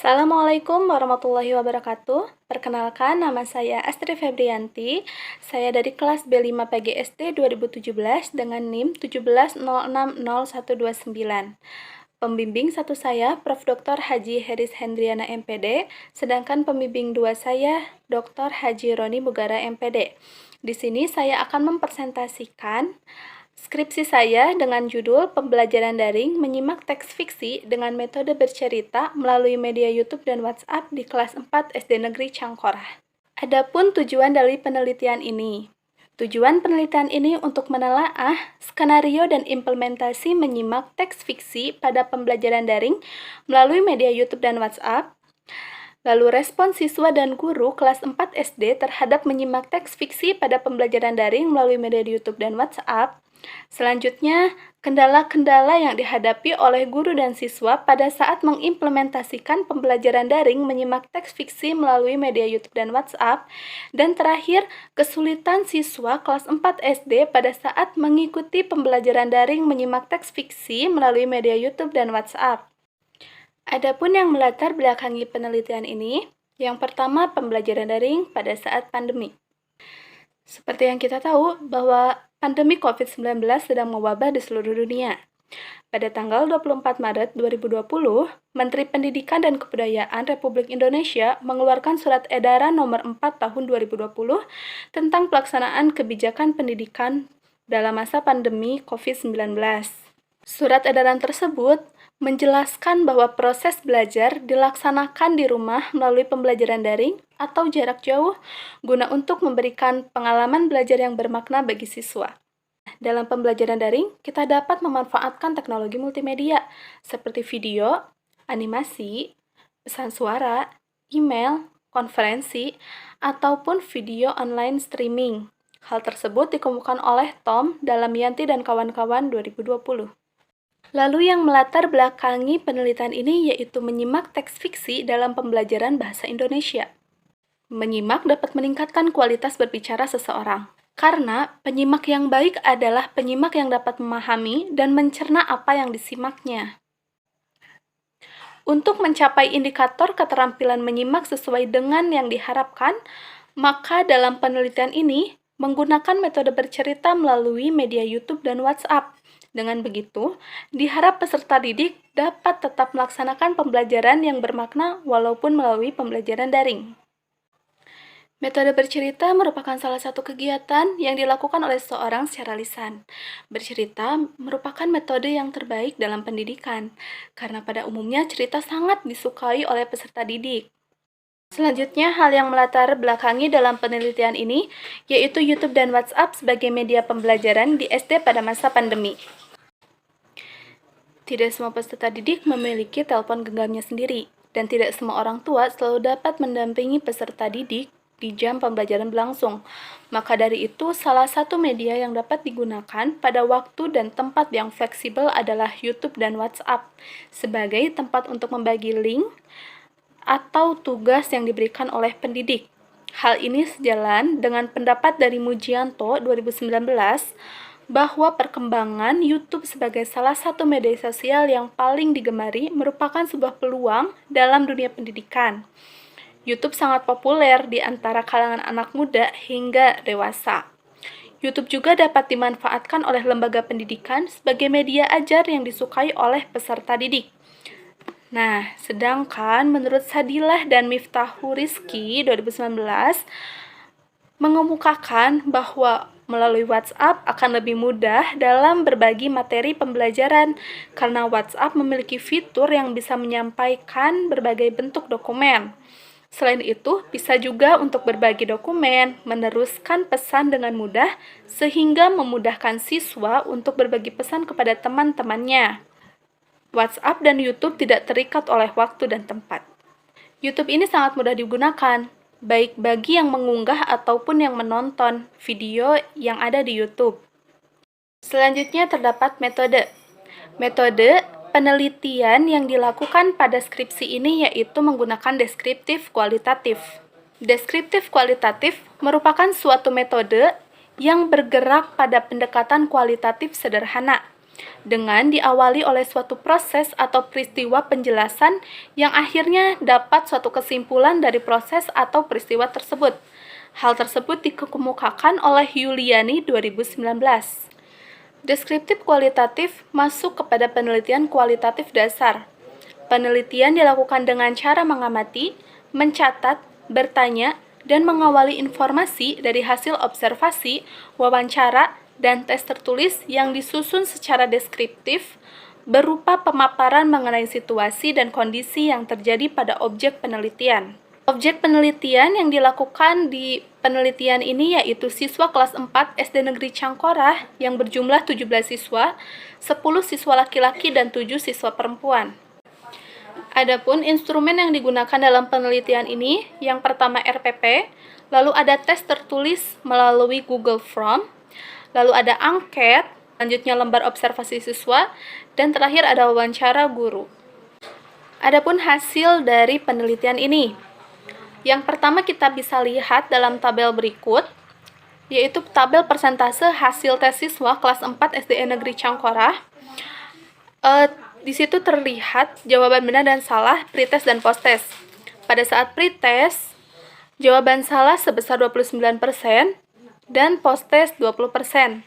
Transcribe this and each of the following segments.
Assalamualaikum warahmatullahi wabarakatuh. Perkenalkan, nama saya Astri Febrianti. Saya dari kelas B5 PGSD 2017 dengan NIM 17060129. Pembimbing satu saya, Prof. Dr. Haji Heris Hendriana MPD, sedangkan pembimbing dua saya, Dr. Haji Roni Bugara MPD. Di sini saya akan mempresentasikan skripsi saya dengan judul Pembelajaran Daring Menyimak Teks Fiksi dengan Metode Bercerita melalui media YouTube dan WhatsApp di kelas 4 SD Negeri Cangkorah. Adapun tujuan dari penelitian ini. Tujuan penelitian ini untuk menelaah skenario dan implementasi menyimak teks fiksi pada pembelajaran daring melalui media YouTube dan WhatsApp. Lalu respon siswa dan guru kelas 4 SD terhadap menyimak teks fiksi pada pembelajaran daring melalui media YouTube dan WhatsApp. Selanjutnya, kendala-kendala yang dihadapi oleh guru dan siswa pada saat mengimplementasikan pembelajaran daring menyimak teks fiksi melalui media YouTube dan WhatsApp. Dan terakhir, kesulitan siswa kelas 4 SD pada saat mengikuti pembelajaran daring menyimak teks fiksi melalui media YouTube dan WhatsApp. Adapun yang melatar belakangi penelitian ini, yang pertama pembelajaran daring pada saat pandemi. Seperti yang kita tahu bahwa pandemi COVID-19 sedang mewabah di seluruh dunia. Pada tanggal 24 Maret 2020, Menteri Pendidikan dan Kebudayaan Republik Indonesia mengeluarkan Surat Edaran Nomor 4 Tahun 2020 tentang pelaksanaan kebijakan pendidikan dalam masa pandemi COVID-19. Surat edaran tersebut menjelaskan bahwa proses belajar dilaksanakan di rumah melalui pembelajaran daring atau jarak jauh guna untuk memberikan pengalaman belajar yang bermakna bagi siswa. Dalam pembelajaran daring, kita dapat memanfaatkan teknologi multimedia seperti video, animasi, pesan suara, email, konferensi, ataupun video online streaming. Hal tersebut dikemukakan oleh Tom dalam Yanti dan kawan-kawan 2020. Lalu yang melatar belakangi penelitian ini yaitu menyimak teks fiksi dalam pembelajaran bahasa Indonesia. Menyimak dapat meningkatkan kualitas berbicara seseorang, karena penyimak yang baik adalah penyimak yang dapat memahami dan mencerna apa yang disimaknya. Untuk mencapai indikator keterampilan menyimak sesuai dengan yang diharapkan, maka dalam penelitian ini menggunakan metode bercerita melalui media YouTube dan WhatsApp. Dengan begitu, diharap peserta didik dapat tetap melaksanakan pembelajaran yang bermakna walaupun melalui pembelajaran daring. Metode bercerita merupakan salah satu kegiatan yang dilakukan oleh seseorang secara lisan. Bercerita merupakan metode yang terbaik dalam pendidikan, karena pada umumnya cerita sangat disukai oleh peserta didik. Selanjutnya, hal yang melatar belakangi dalam penelitian ini yaitu YouTube dan WhatsApp sebagai media pembelajaran di SD pada masa pandemi. Tidak semua peserta didik memiliki telepon genggamnya sendiri, dan tidak semua orang tua selalu dapat mendampingi peserta didik di jam pembelajaran berlangsung. Maka dari itu, salah satu media yang dapat digunakan pada waktu dan tempat yang fleksibel adalah YouTube dan WhatsApp, sebagai tempat untuk membagi link atau tugas yang diberikan oleh pendidik. Hal ini sejalan dengan pendapat dari Mujianto 2019 bahwa perkembangan YouTube sebagai salah satu media sosial yang paling digemari merupakan sebuah peluang dalam dunia pendidikan. YouTube sangat populer di antara kalangan anak muda hingga dewasa. YouTube juga dapat dimanfaatkan oleh lembaga pendidikan sebagai media ajar yang disukai oleh peserta didik. Nah, sedangkan menurut Sadilah dan Miftahu Rizky 2019 mengemukakan bahwa melalui WhatsApp akan lebih mudah dalam berbagi materi pembelajaran karena WhatsApp memiliki fitur yang bisa menyampaikan berbagai bentuk dokumen. Selain itu, bisa juga untuk berbagi dokumen, meneruskan pesan dengan mudah, sehingga memudahkan siswa untuk berbagi pesan kepada teman-temannya. WhatsApp dan YouTube tidak terikat oleh waktu dan tempat. YouTube ini sangat mudah digunakan, baik bagi yang mengunggah ataupun yang menonton video yang ada di YouTube. Selanjutnya terdapat metode. Metode penelitian yang dilakukan pada skripsi ini yaitu menggunakan deskriptif kualitatif. Deskriptif kualitatif merupakan suatu metode yang bergerak pada pendekatan kualitatif sederhana. dengan diawali oleh suatu proses atau peristiwa penjelasan yang akhirnya dapat suatu kesimpulan dari proses atau peristiwa tersebut. Hal tersebut dikemukakan oleh Yuliani 2019. Deskriptif kualitatif masuk kepada penelitian kualitatif dasar. Penelitian dilakukan dengan cara mengamati, mencatat, bertanya, dan mengawali informasi dari hasil observasi, wawancara, dan tes tertulis yang disusun secara deskriptif berupa pemaparan mengenai situasi dan kondisi yang terjadi pada objek penelitian. Objek penelitian yang dilakukan di penelitian ini yaitu siswa kelas 4 SD Negeri Cangkorah yang berjumlah 17 siswa, 10 siswa laki-laki dan 7 siswa perempuan. Adapun instrumen yang digunakan dalam penelitian ini, yang pertama RPP, lalu ada tes tertulis melalui Google Form, lalu ada angket, selanjutnya lembar observasi siswa, dan terakhir ada wawancara guru. Adapun hasil dari penelitian ini, yang pertama kita bisa lihat dalam tabel berikut, yaitu tabel persentase hasil tes siswa kelas 4 SDN Negeri Cangkorah. Di situ terlihat jawaban benar dan salah, pretest dan posttest. Pada saat pretest, jawaban salah sebesar 29% dan posttest 20%.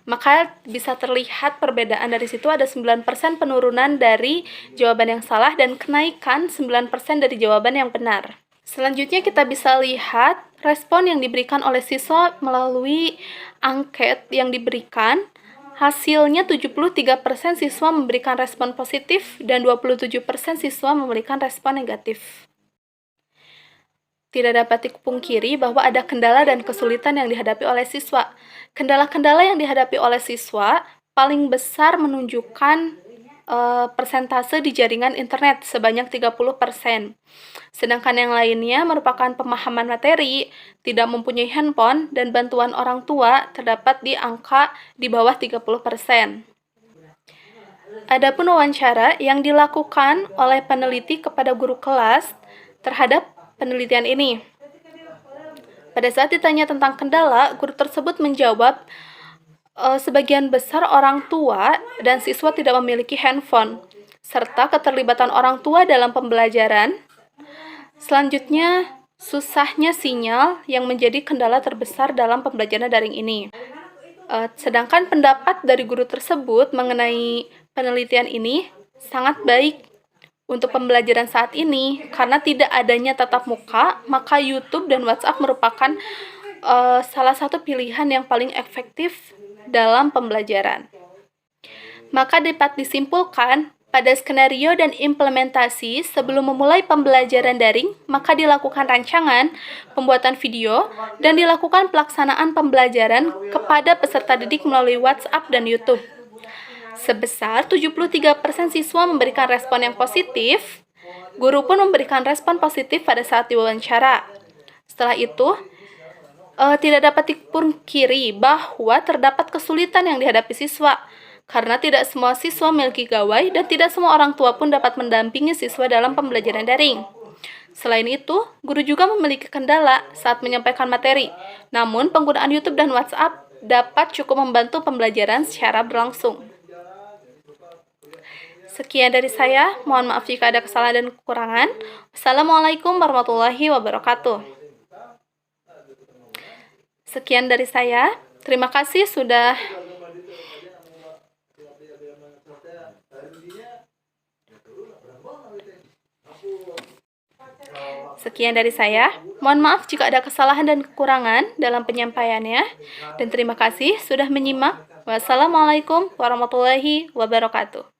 Maka bisa terlihat perbedaan dari situ ada 9% penurunan dari jawaban yang salah dan kenaikan 9% dari jawaban yang benar. Selanjutnya kita bisa lihat respon yang diberikan oleh siswa melalui angket yang diberikan. Hasilnya 73% siswa memberikan respon positif dan 27% siswa memberikan respon negatif. Tidak dapat dipungkiri bahwa ada kendala dan kesulitan yang dihadapi oleh siswa. Kendala-kendala yang dihadapi oleh siswa paling besar menunjukkan persentase di jaringan internet sebanyak 30%. Sedangkan yang lainnya merupakan pemahaman materi, tidak mempunyai handphone, dan bantuan orang tua terdapat di angka di bawah 30%. Adapun wawancara yang dilakukan oleh peneliti kepada guru kelas terhadap penelitian ini. Pada saat ditanya tentang kendala, guru tersebut menjawab, sebagian besar orang tua dan siswa tidak memiliki handphone, serta keterlibatan orang tua dalam pembelajaran. Selanjutnya, susahnya sinyal yang menjadi kendala terbesar dalam pembelajaran daring ini. Sedangkan pendapat dari guru tersebut mengenai penelitian ini sangat baik untuk pembelajaran saat ini, karena tidak adanya tatap muka, maka YouTube dan WhatsApp merupakan salah satu pilihan yang paling efektif dalam pembelajaran. Maka dapat disimpulkan, pada skenario dan implementasi sebelum memulai pembelajaran daring, maka dilakukan rancangan, pembuatan video, dan dilakukan pelaksanaan pembelajaran kepada peserta didik melalui WhatsApp dan YouTube. Sebesar 73% siswa memberikan respon yang positif, guru pun memberikan respon positif pada saat diwawancara. Setelah itu, tidak dapat dipungkiri bahwa terdapat kesulitan yang dihadapi siswa, karena tidak semua siswa memiliki gawai dan tidak semua orang tua pun dapat mendampingi siswa dalam pembelajaran daring. Selain itu, guru juga memiliki kendala saat menyampaikan materi, namun penggunaan YouTube dan WhatsApp dapat cukup membantu pembelajaran secara berlangsung. Sekian dari saya, mohon maaf jika ada kesalahan dan kekurangan. Wassalamualaikum warahmatullahi wabarakatuh. Sekian dari saya. Terima kasih sudah Mohon maaf jika ada kesalahan dan kekurangan dalam penyampaiannya. Dan terima kasih sudah menyimak. Wassalamualaikum warahmatullahi wabarakatuh.